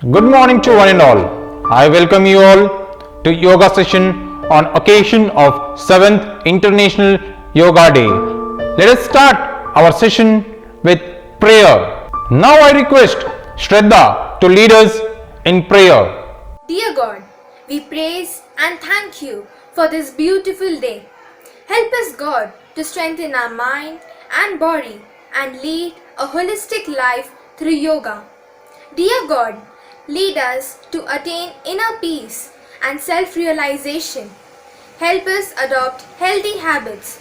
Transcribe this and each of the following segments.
Good morning to one and all. I welcome you all to yoga session on occasion of 7th International Yoga Day. Let us start our session with prayer. Now I request Shraddha to lead us in prayer. Dear God, we praise and thank you for this beautiful day. Help us, God, to strengthen our mind and body and lead a holistic life through yoga. Dear God, lead us to attain inner peace and self-realization. Help us adopt healthy habits.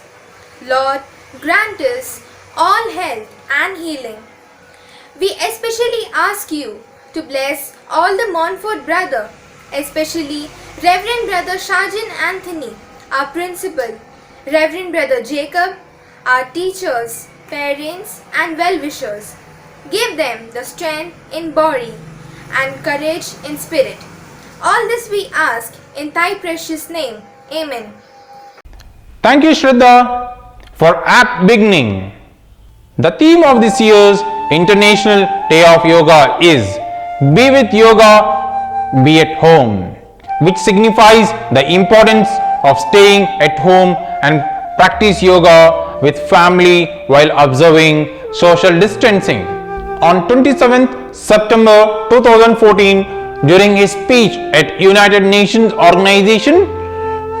Lord, grant us all health and healing. We especially ask you to bless all the Montfort brother, especially Reverend Brother Shajan Anthony, our principal, Reverend Brother Jacob, our teachers, parents and well-wishers. Give them the strength in body and courage in spirit. All this we ask in thy precious name. Amen. Thank you, Shraddha, for apt beginning. The theme of this year's International Day of Yoga is Be with Yoga, Be at Home, which signifies the importance of staying at home and practice yoga with family while observing social distancing. On 27th September 2014, during his speech at United Nations Organization,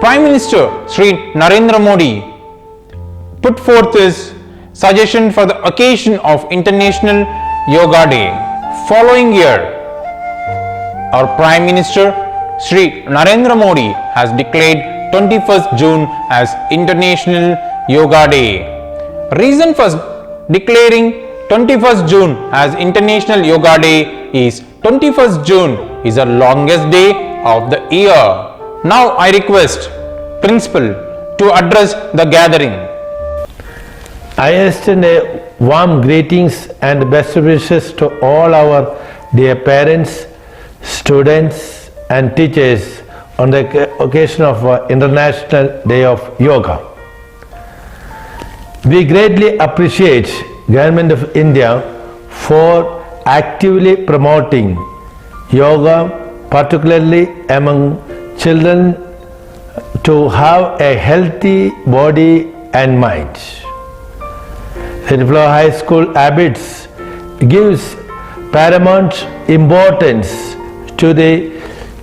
Prime Minister Sri Narendra Modi put forth his suggestion for the occasion of International Yoga Day. Following year, our Prime Minister Sri Narendra Modi has declared 21st June as International Yoga Day. Reason for declaring 21st June as International Yoga Day is 21st June is the longest day of the year. Now I request Principal to address the gathering. I extend a warm greetings and best wishes to all our dear parents, students and teachers on the occasion of International Day of Yoga. We greatly appreciate Government of India for actively promoting yoga, particularly among children, to have a healthy body and mind. St. Flora High School Abbots gives paramount importance to the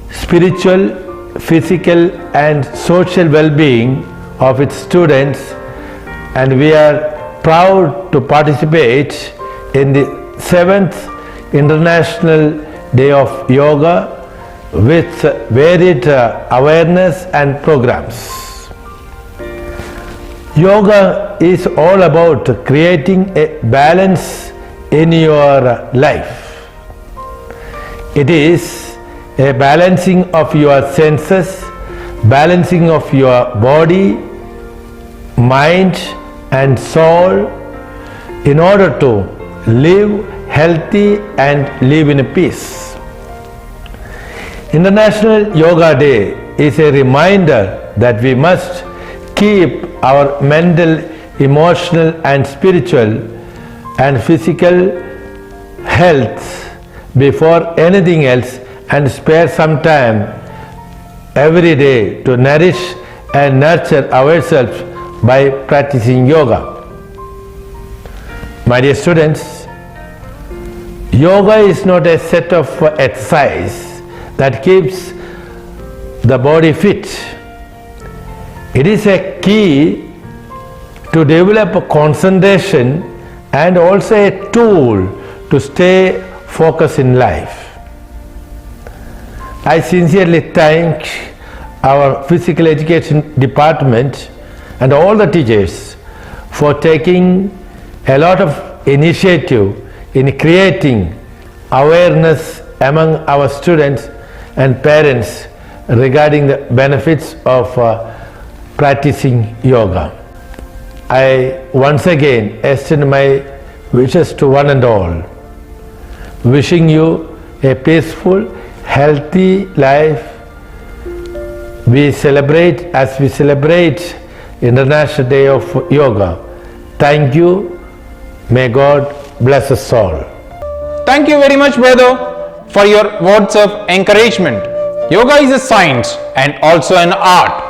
spiritual, physical and social well-being of its students, and we are proud to participate in the 7th International Day of Yoga with varied awareness and programs. Yoga is all about creating a balance in your life. It is a balancing of your senses, balancing of your body, mind and soul in order to live healthy and live in peace. International Yoga Day is a reminder that we must keep our mental, emotional and spiritual and physical health before anything else and spare some time every day to nourish and nurture ourselves by practicing yoga. My dear students, yoga is not a set of exercise that keeps the body fit. It is a key to develop concentration and also a tool to stay focused in life. I sincerely thank our physical education department and all the teachers for taking a lot of initiative in creating awareness among our students and parents regarding the benefits of practicing yoga. I once again extend my wishes to one and all, wishing you a peaceful, healthy life. We celebrate as we celebrate International Day of Yoga. Thank you. May God bless us all. Thank you very much, brother. for your words of encouragement. Yoga is a science and also an art.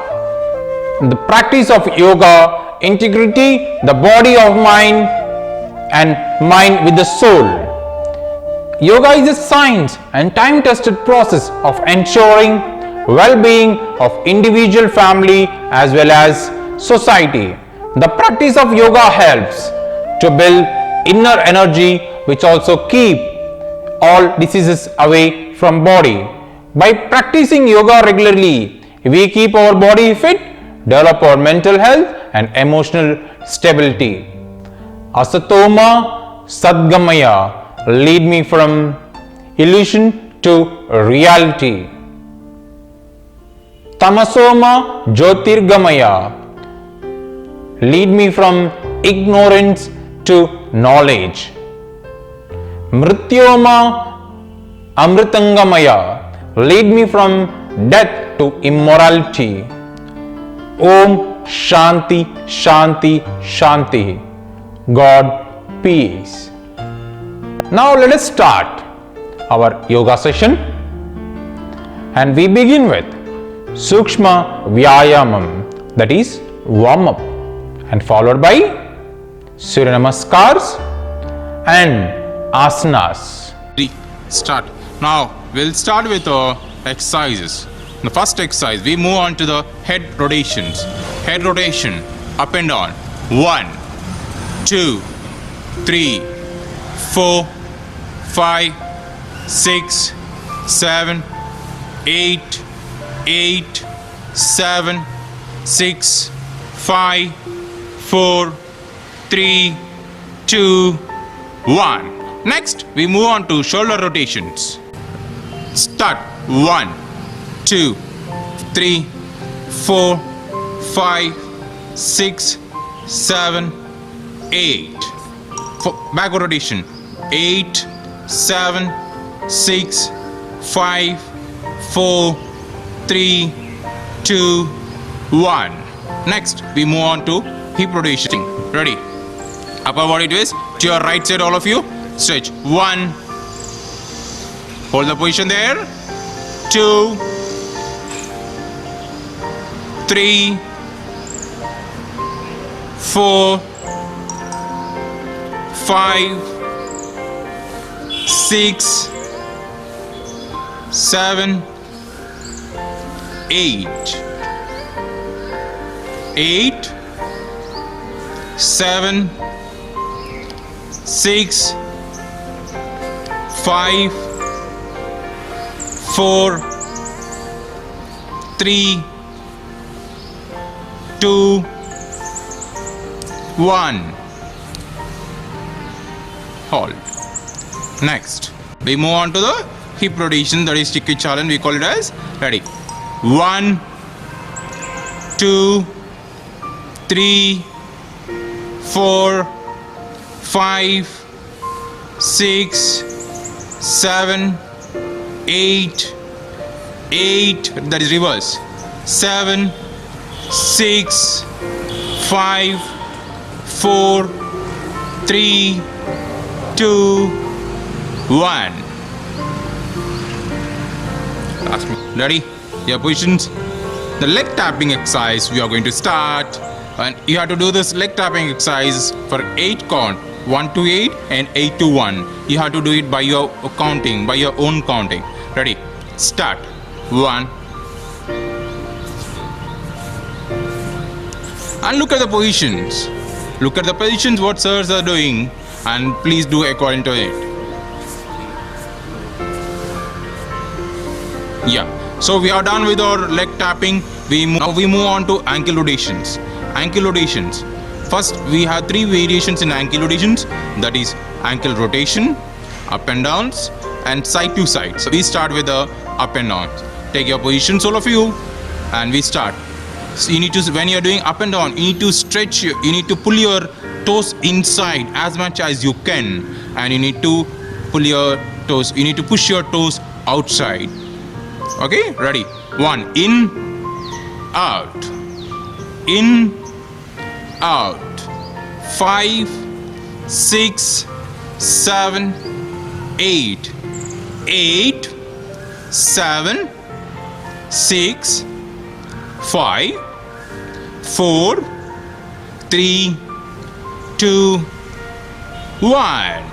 The practice of yoga integrity the body of mind and mind with the soul. Yoga is a science and time-tested process of ensuring well-being of individual, family as well as society. The practice of yoga helps to build inner energy which also keep all diseases away from body. By practicing yoga regularly, we keep our body fit, develop our mental health and emotional stability. Asatoma Sadgamaya, lead me from illusion to reality. Tamasoma Jyotirgamaya, lead me from ignorance to knowledge. Mrityoma Amritangamaya, lead me from death to immortality. Om Shanti Shanti Shanti. God peace. Now let us start our yoga session and we begin with Sukshma Vyayamam, that is warm up, and followed by Surya Namaskars and Asanas. Start. Now we'll start with exercises. The first exercise, we move on to the head rotations. Head rotation, up and down. 1, 2, 3, 4, 5, 6, 7, 8, 8, 7, 6, 5, 4, 3, 2, 1. Next, we move on to shoulder rotations. Start. 1, 2, 3, 4, 5, 6, 7, 8. Backward rotation. 8, 7, 6, 5, 4, 3, 2, 1. Next, we move on to hip rotation. Ready? Upper body twist to your right side, all of you. Stretch. 1. Hold the position there. 2, 3, 4, 5, 6, 7, 8. 8, 7, 6, 5, 4, 3, 2, 1. Hold. Next, we move on to the hip rotation, that is sticky challenge. We call it as, ready, 1, 2, 3, 4, 5, 6, 7, 8, 8, that is reverse, 7, 6, 5, 4, 3, 2, 1. Last one. Ready? Your positions. The leg tapping exercise we are going to start, and you have to do this leg tapping exercise for 8 count, 1 to 8 and 8 to 1. You have to do it by your counting, by your own counting. Ready? Start. 1. And look at the positions. Look at the positions what sirs are doing, and please do according to it. Yeah. So we are done with our leg tapping. Now we move on to ankle rotations. Ankle rotations. First, we have 3 variations in ankle rotations. That is ankle rotation, up and downs, and side to side. So we start with the up and downs. Take your positions, all of you, and we start. So you need to, when you are doing up and down, you need to stretch. You need to pull your toes inside as much as you can, and you need to pull your toes. You need to push your toes outside. Okay, ready? 1, in, out, in, out. 5, 6, 7, 8, 8, 7, 6, 5, 4, 3, 2, 1.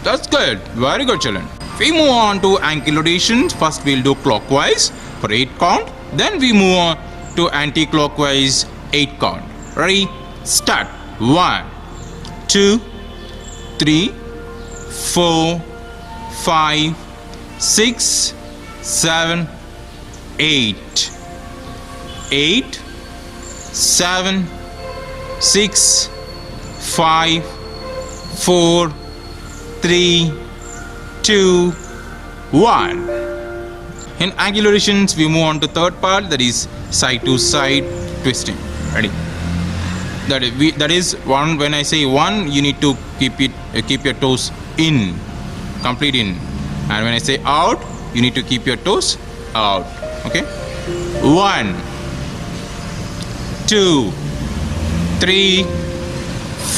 That's good. Very good, children. We move on to ankle rotations. First, we'll do clockwise for 8 count. Then we move on to anti-clockwise 8 count. Ready? Start. 1, 2, 3, 4, 5, 6, 7, 8. 8, 7, 6, 5, 4, 3, 2, 1. In ankle rotations, we move on to third part, that is side to side twisting. Ready? That is one. When I say one, you need to keep your toes in, complete in, and when I say out, you need to keep your toes out. Okay? 1, 2, 3,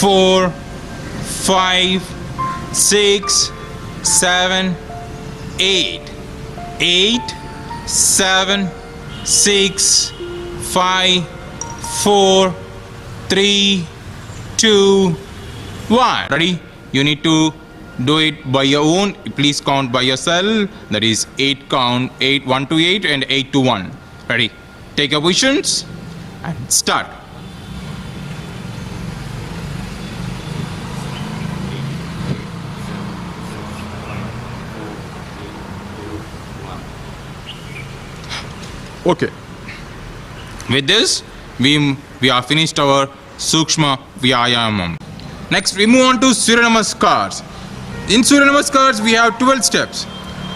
4, 5, 6, 7, 8. 8, 7, 6, 5, 4, 3, 2, 1. Ready? You need to do it by your own. Please count by yourself. That is 8 count. 8, 1 to 8 and 8 to 1. Ready? Take your positions and start. Okay. With this, we are finished our Sukshma Vyayamam. Next, we move on to Surya Namaskars. In Surya Namaskars, we have 12 steps.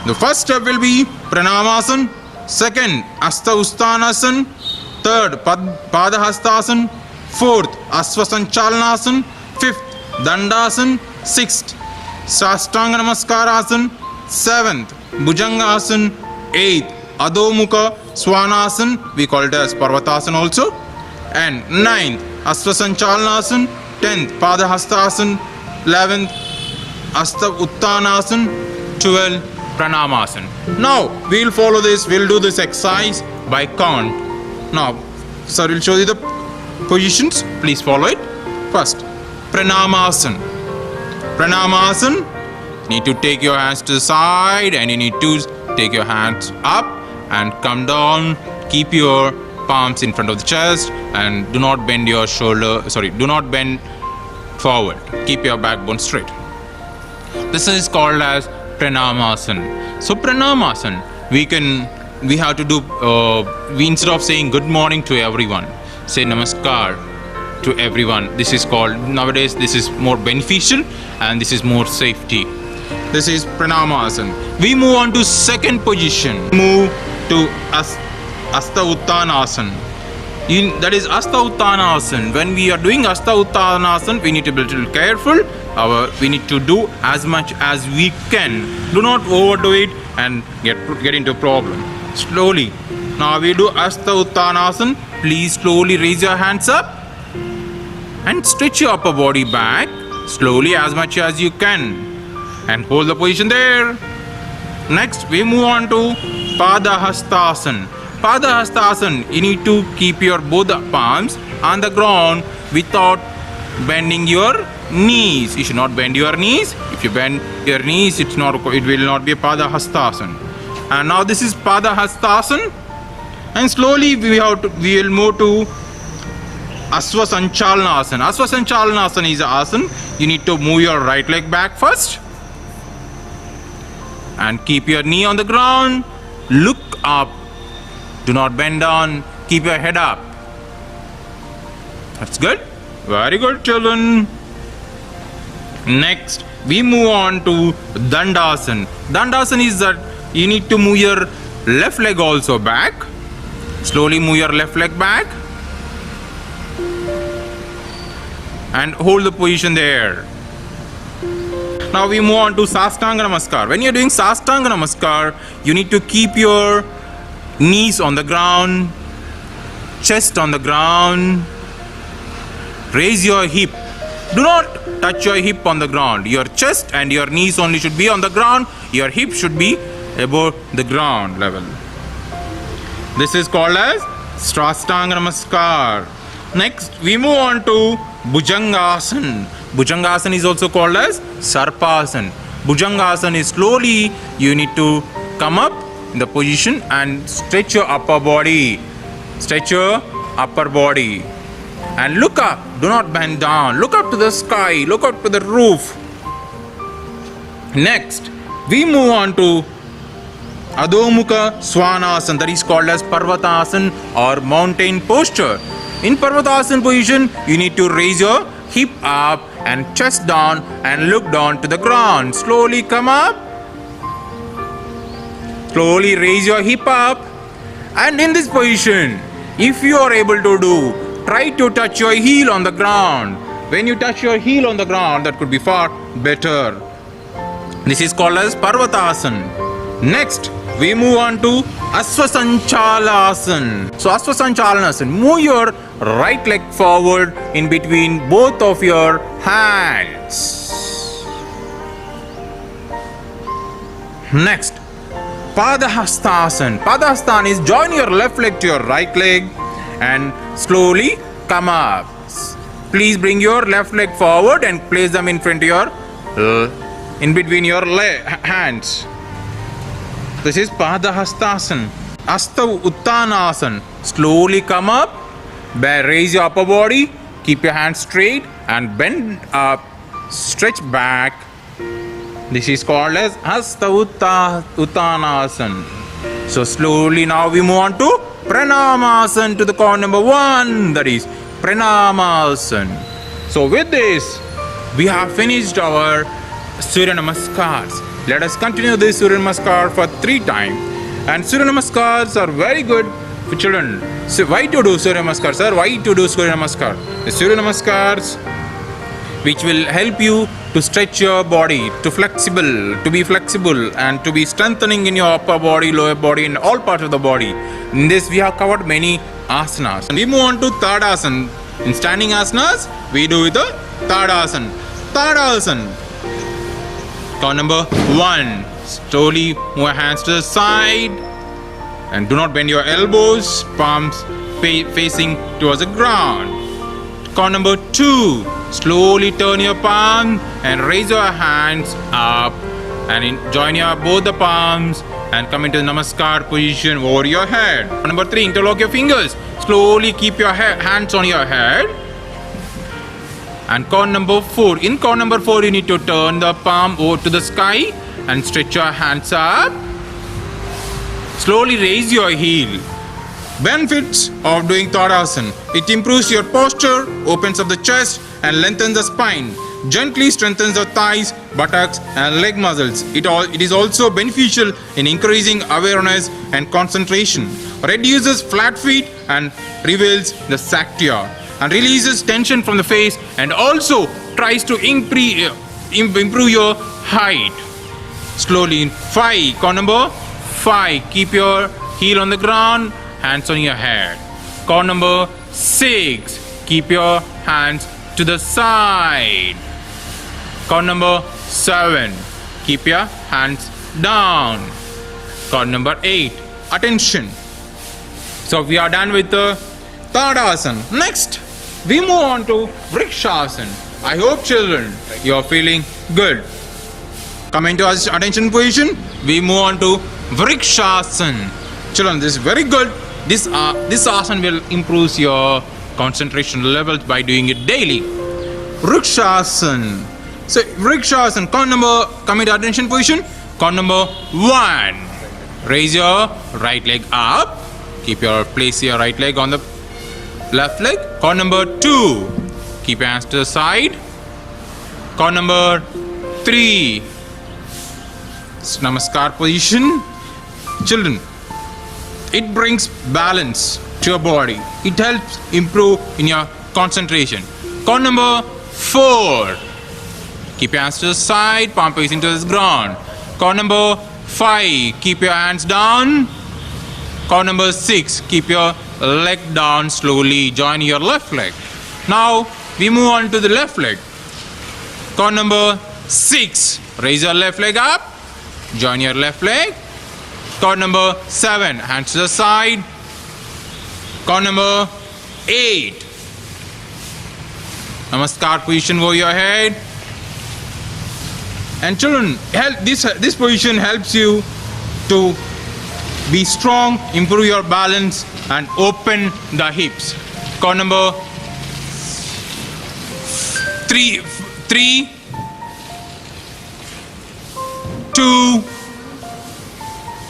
The first step will be Pranamasana. Second, Asta Uttanasana. Third, Padahastasana. Fourth, Asvasanchalanasan. Fifth, Dandasana. Sixth, Sastanga Namaskarasana. Seventh, Bhujangasana. Eighth, Adho-Mukha Swanasana, we call it as Parvatasana also. And 9th, Asvasanchalanasan. 10th, Padahastasana. 11th, Asta Uttanasana. 12th, Pranamasana. Now, we'll follow this, we'll do this exercise by count. Now, sir will show you the positions. Please follow it. First, Pranamasana. Pranamasana, need to take your hands to the side and you need to take your hands up and come down. Keep your palms in front of the chest and do not bend your do not bend forward. Keep your backbone straight. This is called as Pranamasana. So Pranamasana, we have to do, instead of saying good morning to everyone, say Namaskar to everyone. This is called, nowadays this is more beneficial and this is more safety. This is Pranamasana. We move on to second position. Move to Asta Uttanasana. That is Asta Uttanasana. When we are doing Asta Uttanasana, we need to be a little careful. We need to do as much as we can. Do not overdo it and get into a problem. Slowly. Now we do Asta Uttanasana. Please slowly raise your hands up and stretch your upper body back slowly as much as you can. And hold the position there. Next, we move on to Padahastasana. Padahastasana, you need to keep your both palms on the ground without bending your knees. You should not bend your knees. If you bend your knees, it will not be a Padahastasana. And now this is Padahastasana. And slowly we will move to Asvasanchalanasan. Asvasanchalanasan is an asana. You need to move your right leg back first. And keep your knee on the ground. Look up. Do not bend down. Keep your head up. That's good. Very good, children. Next, we move on to Dandasana. Dandasana is that you need to move your left leg also back. Slowly move your left leg back. And hold the position there. Now we move on to Sastanga Namaskar. When you're doing Sastanga Namaskar, you need to keep your knees on the ground, chest on the ground, raise your hip. Do not touch your hip on the ground. Your chest and your knees only should be on the ground. Your hip should be above the ground level. This is called as Shrastanga Namaskar. Next, we move on to Bhujangasana. Bhujangasana is also called as Sarpasana. Bhujangasana is slowly you need to come up in the position and stretch your upper body. Stretch your upper body. And look up. Do not bend down. Look up to the sky. Look up to the roof. Next, we move on to Adho-Mukha Svanasana, that is called as Parvatasana or mountain posture. In Parvatasana position, you need to raise your hip up and chest down and look down to the ground. Slowly come up. Slowly raise your hip up. And in this position, if you are able to do, try to touch your heel on the ground. When you touch your heel on the ground, that could be far better. This is called as Parvatasana. Next, we move on to Asvasanchalasana. So Asvasanchalasana, move your right leg forward in between both of your hands. Next, Padahastasana. Padahastasana is join your left leg to your right leg and slowly come up. Please bring your left leg forward and place them in front of your in between your hands. This is Padahastasana. Asta Uttanasana. Slowly come up, raise your upper body, keep your hands straight and bend up, stretch back. This is called as Asta Uttanasana. So slowly now we move on to Pranamasana, to the call number 1, that is Pranamasana. So with this, we have finished our Surya Namaskars. Let us continue this Surya Namaskar for 3 times. And Surya Namaskars are very good for children. So why to do Surya Namaskar, sir? Why to do Surya Namaskar? The Surya Namaskars which will help you to stretch your body, to be flexible and to be strengthening in your upper body, lower body and all parts of the body. In this we have covered many asanas. And we move on to Tadasana. In standing asanas, we do with the Tadasana. Tadasana. Count number 1. Slowly move your hands to the side and do not bend your elbows, palms facing towards the ground. Count number 2. Slowly turn your palm and raise your hands up and join your both the palms and come into the Namaskar position over your head. Count number 3. Interlock your fingers. Slowly keep your hands on your head. And count number 4. In count number 4, you need to turn the palm over to the sky and stretch your hands up. Slowly raise your heel. Benefits of doing Tadasana. It improves your posture, opens up the chest and lengthens the spine. Gently strengthens the thighs, buttocks and leg muscles. It is also beneficial in increasing awareness and concentration. Reduces flat feet and reveals the Sakya. And releases tension from the face and also tries to improve your height. Slowly in 5. Count number 5. Keep your heel on the ground, hands on your head. Count number 6. Keep your hands to the side. Count number 7. Keep your hands down. Count number 8. Attention. So we are done with the Tadasana. Next, we move on to Vrikshasana. I hope children, you are feeling good. Coming to our attention position, we move on to Vrikshasana. Children, this is very good. This asana will improve your concentration levels by doing it daily. Vrikshasana. So Vrikshasana, coming to attention position, count number 1. Raise your right leg up. Place your right leg on the left leg. Count number 2. Keep your hands to the side. Count number 3. Namaskar position. Children, it brings balance to your body. It helps improve in your concentration. Count number 4. Keep your hands to the side, palm facing to the ground. Count number 5. Keep your hands down. Count number 6. Keep your leg down slowly. Join your left leg. Now we move on to the left leg. Count number 6. Raise your left leg up. Join your left leg. Count number 7. Hands to the side. Count number 8. Namaskar position over your head. And children, this position helps you to be strong, improve your balance, and open the hips. Count number 3, 2,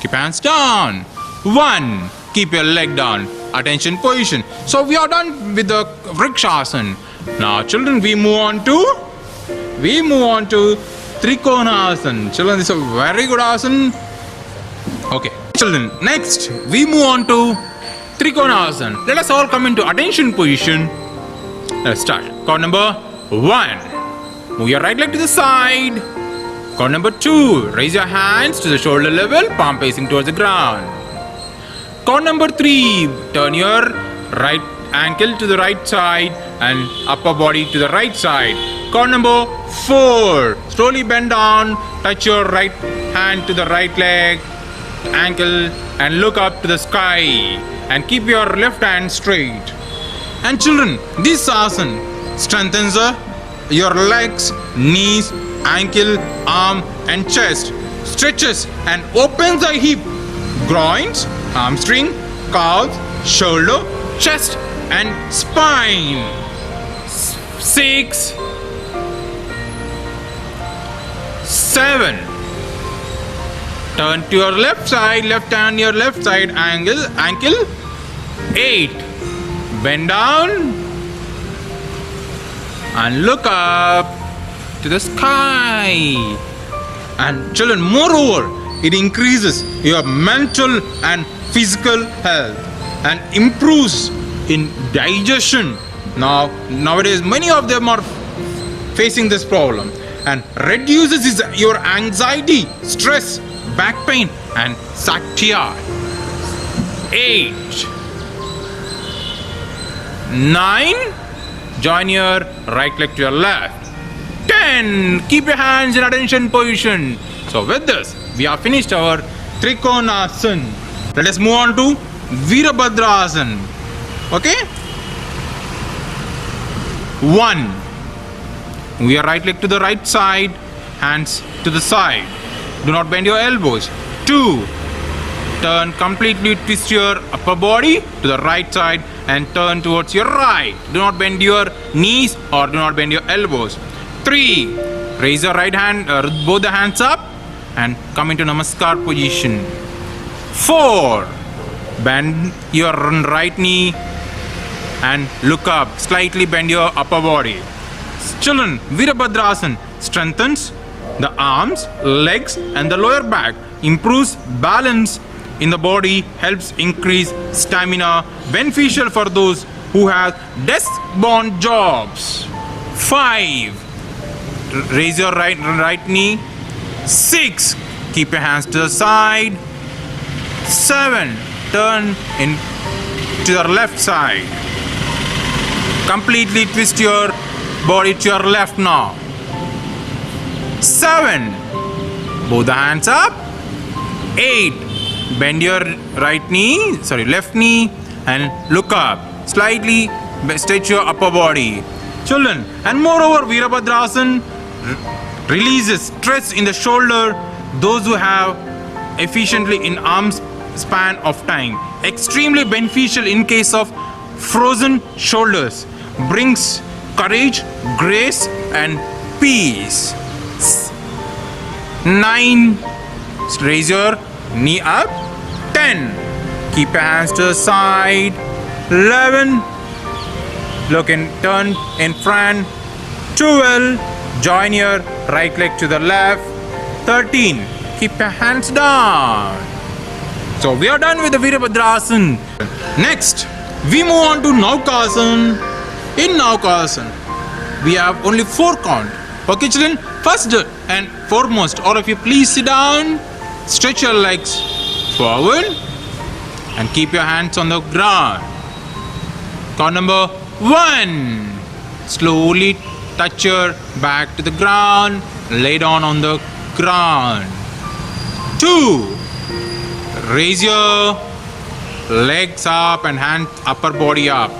keep hands down. 1, keep your leg down. Attention position. So we are done with the Vrikshasana. Now children, we move on to Trikonasana. Children, this is a very good asana. Okay. Children, next we move on to Trikonasana. Let us all come into attention position. Let's start. Count number 1. Move your right leg to the side. Count number 2. Raise your hands to the shoulder level, palm facing towards the ground. Count number 3. Turn your right ankle to the right side and upper body to the right side. Count number 4. Slowly bend down, touch your right hand to the right leg, ankle, and look up to the sky. And keep your left hand straight. And children, this asana strengthens your legs, knees, ankle, arm, and chest. Stretches and opens the hip, groins, hamstring, calves, shoulder, chest, and spine. 6, 7. Turn to your left side, left hand your left side, ankle. 8. Bend down and look up to the sky. And children, moreover, it increases your mental and physical health and improves in digestion. Nowadays, many of them are facing this problem, and reduces your anxiety, stress, back pain, and sakya. 8, 9. Join your right leg to your left. 10. Keep your hands in attention position. So with this, we have finished our Trikonasana. Let us move on to Virabhadrasana. Okay? 1. Move your right leg to the right side, hands to the side. Do not bend your elbows. 2. Turn completely, twist your upper body to the right side and turn towards your right. Do not bend your knees or do not bend your elbows. 3. Raise your right hand, both the hands up and come into Namaskar position. 4. Bend your right knee and look up. Slightly bend your upper body. Children, Virabhadrasana strengthens the arms, legs, and the lower back, improves balance in the body, helps increase stamina, beneficial for those who have desk-bound jobs. 5. Raise your right knee. 6. Keep your hands to the side. 7. Turn in to your left side. Completely twist your body to your left now. 7. Both the hands up. 8. Bend your left knee and look up. Slightly stretch your upper body. Children, and moreover, Virabhadrasana releases stress in the shoulder. Those who have efficiently in arms span of time. Extremely beneficial in case of frozen shoulders. Brings courage, grace, and peace. 9. Raise your knee up. 10. Keep your hands to the side. 11. Look and turn in front. 12. Join your right leg to the left. 13. Keep your hands down. So we are done with the Virabhadrasana. Next, we move on to Naukasana. In Naukasana, we have only 4 count. Okay, children, first and foremost, all of you please sit down, stretch your legs forward and keep your hands on the ground. Count number 1. Slowly touch your back to the ground, lay down on the ground. 2. Raise your legs up and hand upper body up.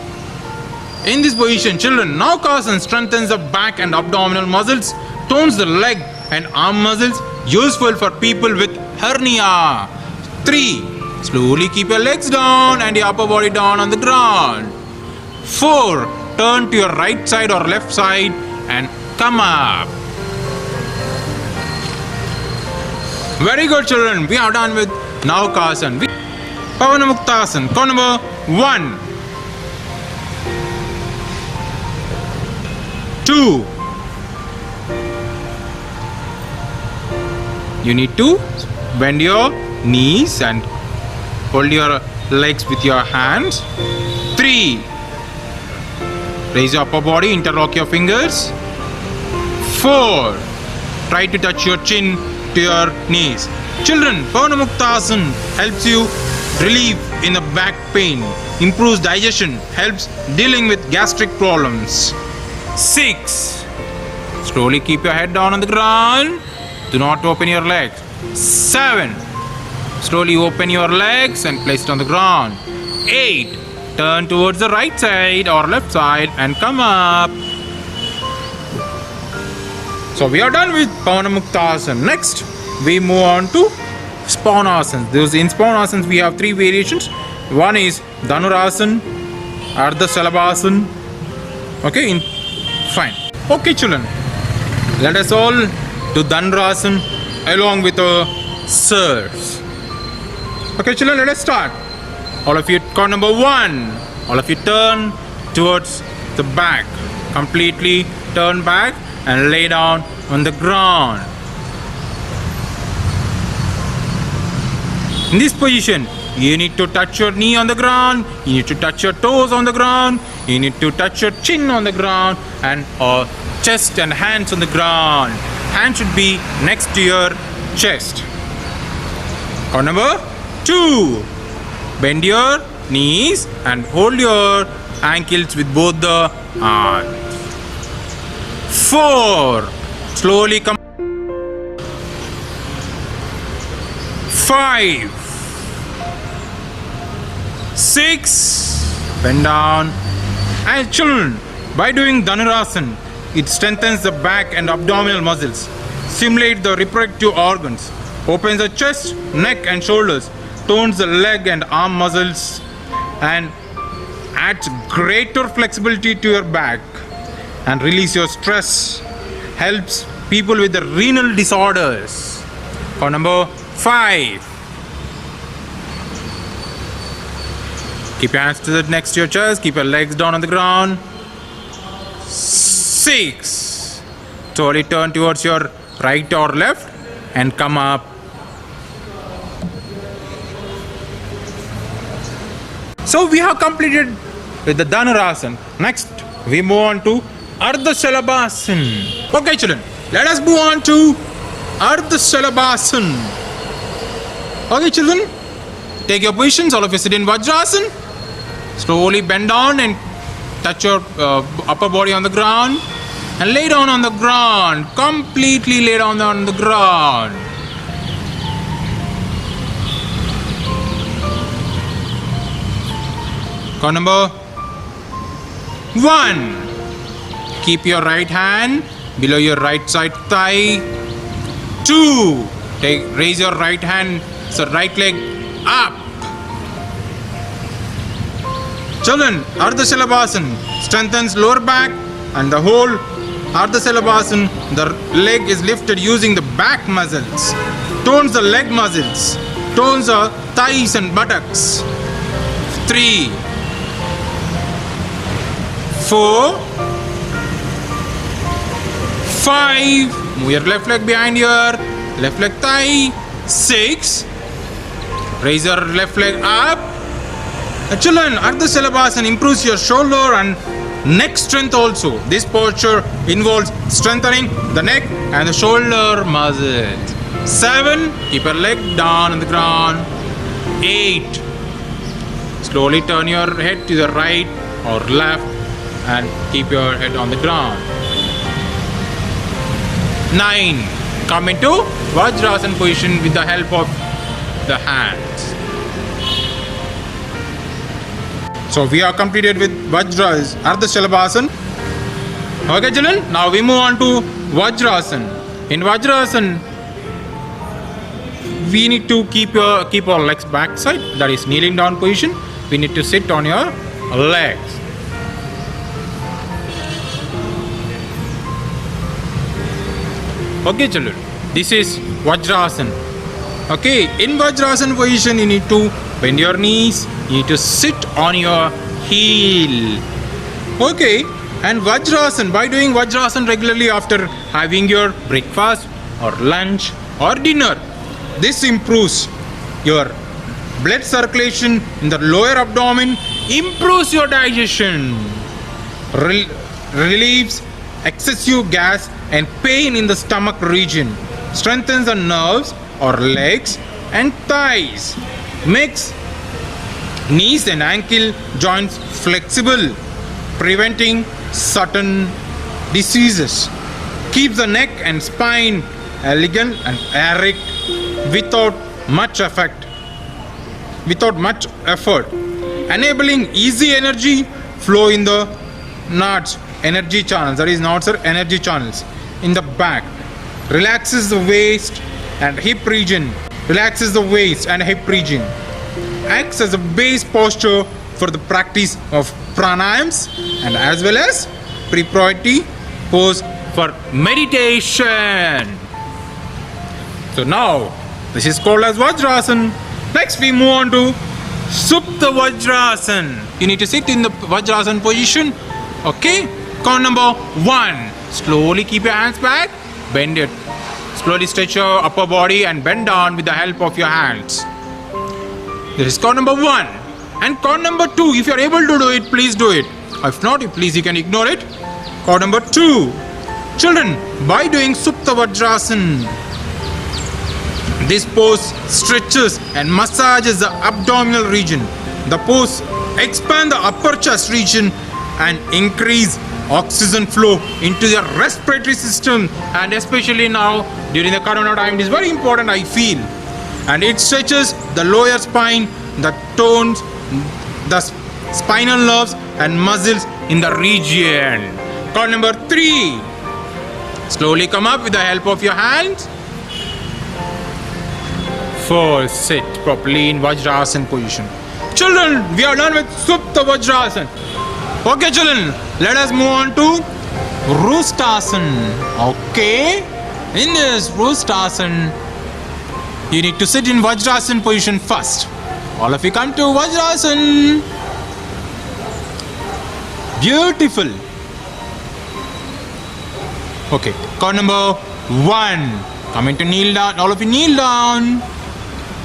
In this position, children, Naukasana strengthens the back and abdominal muscles, tones the leg and arm muscles, useful for people with hernia. 3. Slowly keep your legs down and your upper body down on the ground. 4. Turn to your right side or left side and come up. Very good, children. We are done with Naukasana. Pavanamuktasana. Call number 1. 2. You need to bend your knees and hold your legs with your hands. 3. Raise your upper body, interlock your fingers. 4. Try to touch your chin to your knees. Children, Pavanamuktasana helps you relieve in the back pain, improves digestion, helps dealing with gastric problems. 6. Slowly keep your head down on the ground. Do not open your legs. 7. Slowly open your legs and place it on the ground. 8. Turn towards the right side or left side and come up. So we are done with Pavanamuktasana. Next, we move on to Spanasana. In Spanasana, we have 3 variations. One is Dhanurasana, Ardha Shalabhasana. Okay, fine. Okay, children, let us all do Dhanurasana along with our sirs. Okay, children, let us start. All of you, count number 1. All of you turn towards the back. Completely turn back and lay down on the ground. In this position, you need to touch your knee on the ground, you need to touch your toes on the ground, you need to touch your chin on the ground and chest and hands on the ground. Hands should be next to your chest. Count number 2. Bend your knees and hold your ankles with both the arms. 4. Slowly come. 5. 6. Bend down. And children, by doing Dhanurasana, it strengthens the back and abdominal muscles, stimulates the reproductive organs, opens the chest, neck and shoulders, tones the leg and arm muscles, and adds greater flexibility to your back and release your stress. Helps people with the renal disorders. For number 5. Keep your hands to the next to your chest. Keep your legs down on the ground. 6. Slowly turn towards your right or left and come up. So we have completed with the Dhanurasana. Next, we move on to Ardha Shalabhasana. Okay, children, let us move on to Ardha Shalabhasana. Okay, children, take your positions. All of you sit in Vajrasana. Slowly bend down and touch your upper body on the ground and lay down on the ground. Completely lay down on the ground. Count number 1. Keep your right hand below your right side thigh. 2. Raise your right hand, so right leg up. Children, Ardha Shalabhasana strengthens lower back and the whole Ardha Shalabhasana, the leg is lifted using the back muscles, tones the leg muscles, tones the thighs and buttocks. 3. 4. 5. Move your left leg behind your left leg thigh. 6. Raise your left leg up. Children, Ardha Shalabhasana improves your shoulder and neck strength also. This posture involves strengthening the neck and the shoulder muscles. 7. Keep your leg down on the ground. 8. Slowly turn your head to the right or left and keep your head on the ground. 9. Come into Vajrasana position with the help of the hands. So we are completed with Vajras, Ardha Shalabhasana. Okay children, now we move on to Vajrasana. In Vajrasana, we need to keep our legs back side, that is kneeling down position. We need to sit on your legs. Okay children, this is Vajrasana. Okay, in Vajrasana position you need to bend your knees, you need to sit on your heel. Okay, and Vajrasana, by doing Vajrasana regularly after having your breakfast or lunch or dinner, this improves your blood circulation in the lower abdomen, improves your digestion, relieves excessive gas and pain in the stomach region, strengthens the nerves or legs and thighs, makes knees and ankle joints flexible, preventing certain diseases, keeps the neck and spine elegant and erect without much effort, enabling easy energy flow in the nuts, energy channels, that is nuts or energy channels in the back, relaxes the waist and hip region, acts as a base posture for the practice of pranayams and as well as pre-priority pose for meditation. So now this is called as Vajrasana. Next we move on to Supta Vajrasana. You need to sit in the Vajrasana position. Okay, count number 1. Slowly keep your hands back, bend it. Slowly stretch your upper body and bend down with the help of your hands. This is count number 1. And count number 2, if you are able to do it, please do it. If not, please you can ignore it. Count number 2. Children, by doing Supta Vajrasana, this pose stretches and massages the abdominal region. The pose expands the upper chest region and increase oxygen flow into your respiratory system, and especially now during the corona time it is very important, I feel. And it stretches the lower spine, the tones, the spinal nerves and muscles in the region. Count number 3. Slowly come up with the help of your hands. 4. Sit properly in Vajrasana position. Children, we are done with Supta Vajrasana. Okay children, let us move on to Vrustasana. Okay, in this Vrustasana, you need to sit in Vajrasana position first. All of you come to Vajrasana. Beautiful. Okay, count number 1. Coming to kneel down. All of you kneel down.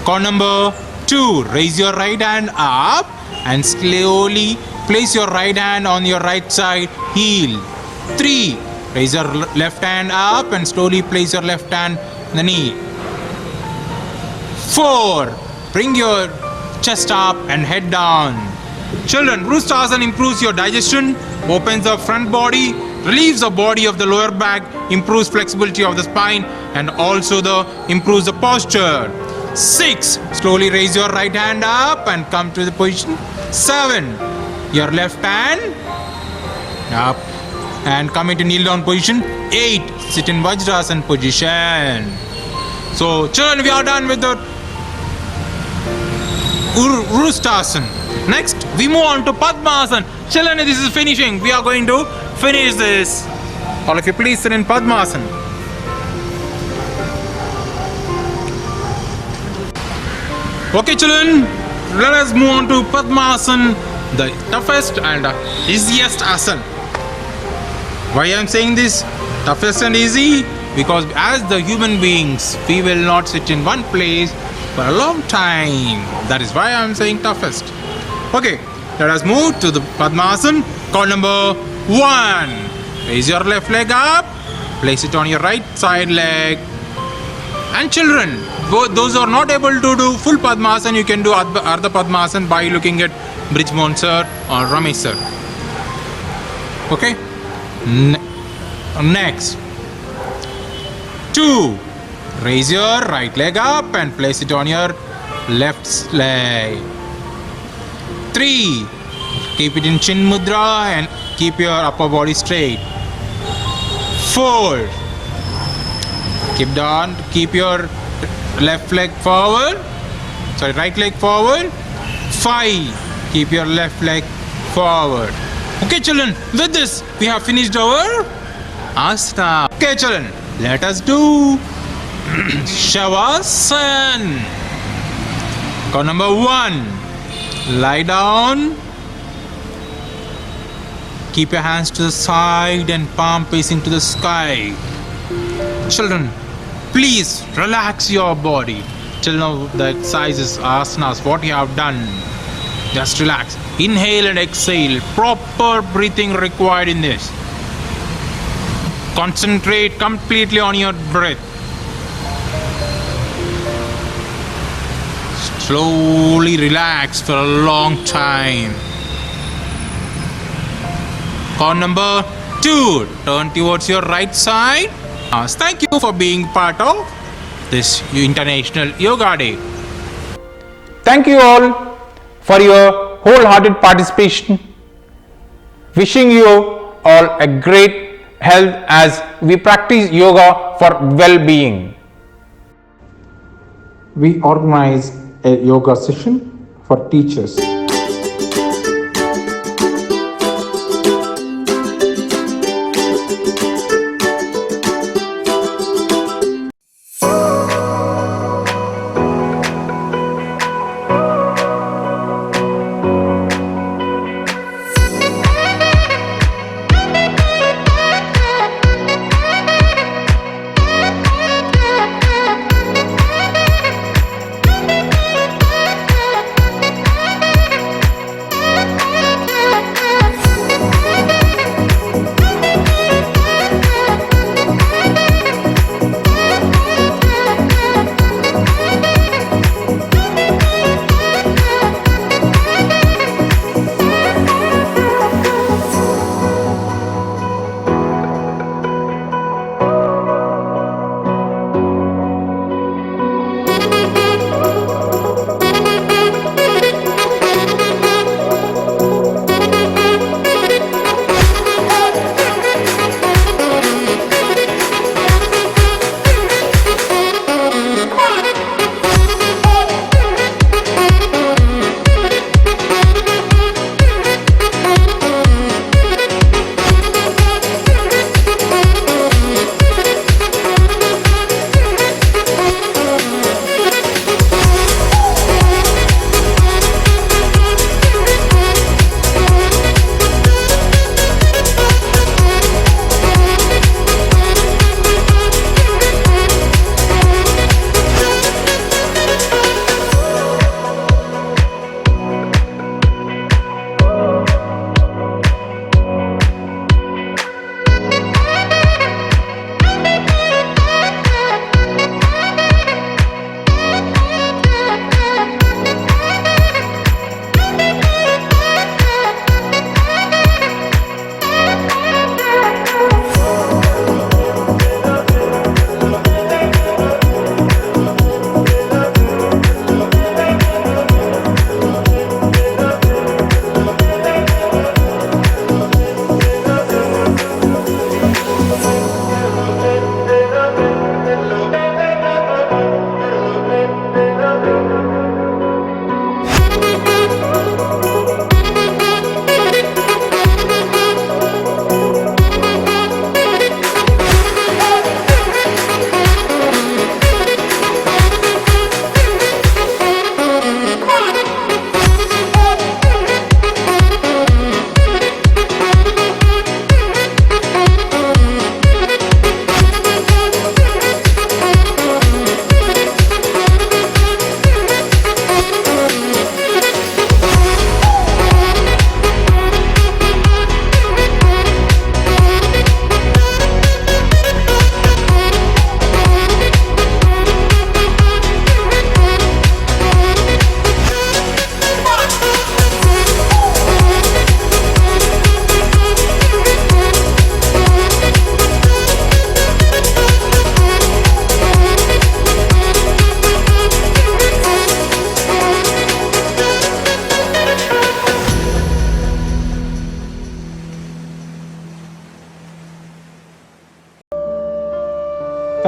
Count number 2. Raise your right hand up and slowly place your right hand on your right side heel. 3. Raise your left hand up and slowly place your left hand on the knee. 4. Bring your chest up and head down. Children, Vrustasana improves your digestion, opens the front body, relieves the body of the lower back, improves flexibility of the spine, and also improves the posture. 6. Slowly raise your right hand up and come to the position. 7. Your left hand up and come into kneel down position. 8. Sit in Vajrasana position. So children, we are done with the Vrustasana. Next we move on to Padmasana. Children, this is finishing. We are going to finish this. All of you please sit in Padmasana. Okay children, let us move on to Padmasana, the toughest and easiest asana. Why I am saying this toughest and easy? Because as the human beings, we will not sit in one place for a long time. That is why I am saying toughest. Okay, let us move to the Padmasana. Count number 1. Raise your left leg up, place it on your right side leg. And children, those who are not able to do full Padmasana, you can do Ardha Padmasana by looking at Brijmohan sir or Ramesh sir. Okay? Next, 2. Raise your right leg up and place it on your left leg. 3. Keep it in chin mudra and keep your upper body straight. 4. Keep your left leg forward. Right leg forward. 5. Keep your left leg forward. Okay, children, with this, we have finished our asana. Okay, children, let us do Shavasana. Count number 1. Lie down. Keep your hands to the side and palm facing to the sky. Children, please relax your body. Till now, the exercises, asanas, what you have done. Just relax. Inhale and exhale. Proper breathing required in this. Concentrate completely on your breath. Slowly relax for a long time. Count number 2. Turn towards your right side. Thank you for being part of this International Yoga Day. Thank you all for your wholehearted participation. Wishing you all a great health as we practice yoga for well-being. We organize a yoga session for teachers.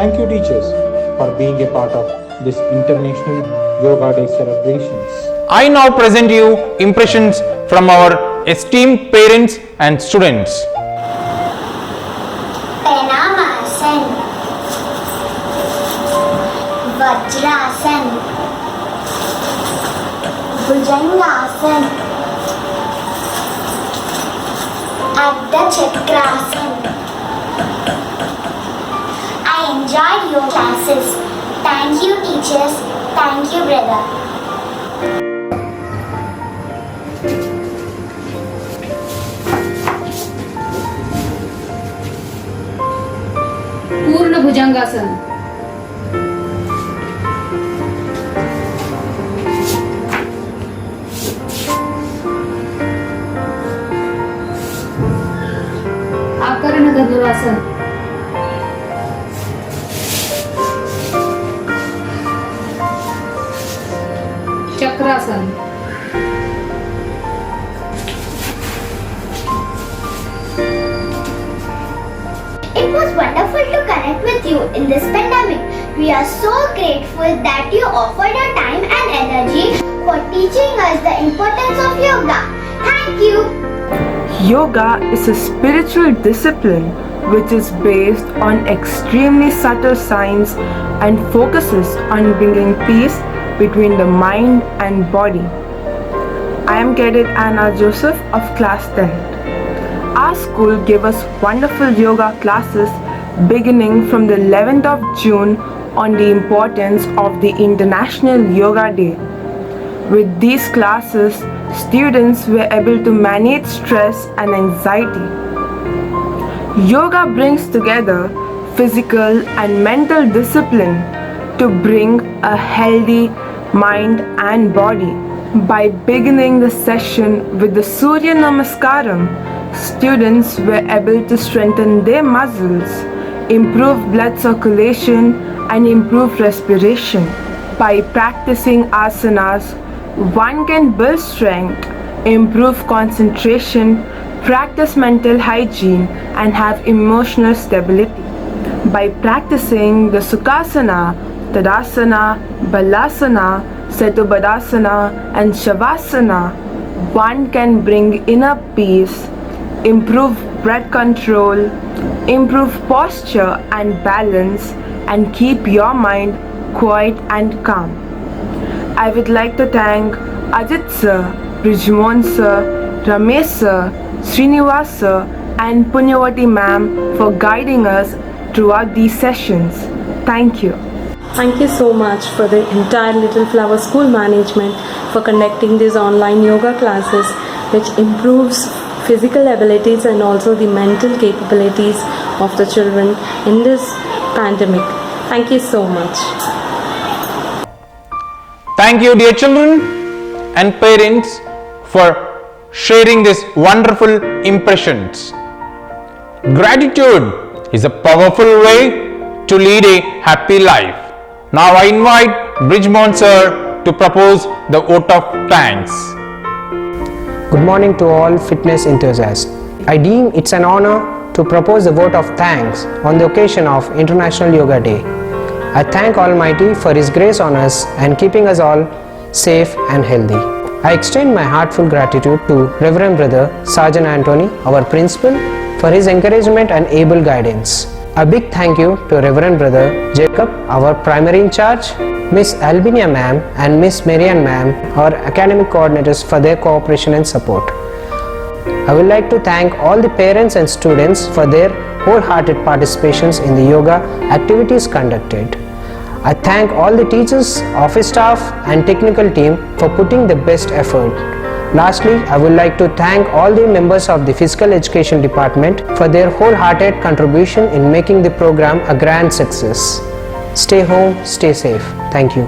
Thank you, teachers, for being a part of this International Yoga Day celebrations. I now present you impressions from our esteemed parents and students. Pranamasan, Vajrasan, Bhujangasan, Ardha Chakrasan. I enjoyed your classes. Thank you, teachers. Thank you, brother. पूर्ण भुजंगासन, आकर्ण धनुरासन, चक्रासन, It was wonderful to connect with you in this pandemic. We are so grateful that you offered your time and energy for teaching us the importance of yoga. Thank you. Yoga is a spiritual discipline which is based on extremely subtle science and focuses on bringing peace between the mind and body. I am Cadet Anna Joseph of class 10th. Our school gave us wonderful yoga classes beginning from the 11th of June on the importance of the International Yoga Day. With these classes, students were able to manage stress and anxiety. Yoga brings together physical and mental discipline to bring a healthy mind and body. By beginning the session with the Surya Namaskaram, students were able to strengthen their muscles, improve blood circulation, and improve respiration. By practicing asanas, one can build strength, improve concentration, practice mental hygiene, and have emotional stability. By practicing the Sukhasana, Tadasana, Balasana, Setubhadasana, and Shavasana, one can bring inner peace, improve breath control, improve posture and balance, and keep your mind quiet and calm. I would like to thank Ajit sir, Brijmon sir, Ramesh sir, Srinivas sir, and Punyavati ma'am for guiding us throughout these sessions. Thank you. Thank you so much for the entire Little Flower School management for conducting these online yoga classes, which improves physical abilities and also the mental capabilities of the children in this pandemic. Thank you so much. Thank you, dear children and parents, for sharing these wonderful impressions. Gratitude is a powerful way to lead a happy life. Now I invite Brijmon sir to propose the vote of thanks. Good morning to all fitness enthusiasts. I deem it's an honor to propose a vote of thanks on the occasion of International Yoga Day. I thank Almighty for His grace on us and keeping us all safe and healthy. I extend my heartfelt gratitude to Reverend Brother Sergeant Anthony, our principal, for his encouragement and able guidance. A big thank you to Reverend Brother Jacob, our primary in charge, Miss Albinia ma'am and Miss Marian ma'am, our academic coordinators, for their cooperation and support. I would like to thank all the parents and students for their wholehearted participations in the yoga activities conducted. I thank all the teachers, office staff and technical team for putting the best effort. Lastly, I would like to thank all the members of the Physical Education Department for their wholehearted contribution in making the program a grand success. Stay home, stay safe. Thank you.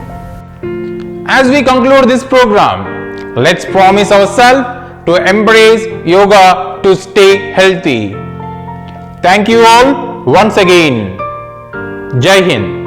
As we conclude this program, let's promise ourselves to embrace yoga to stay healthy. Thank you all once again. Jai Hind.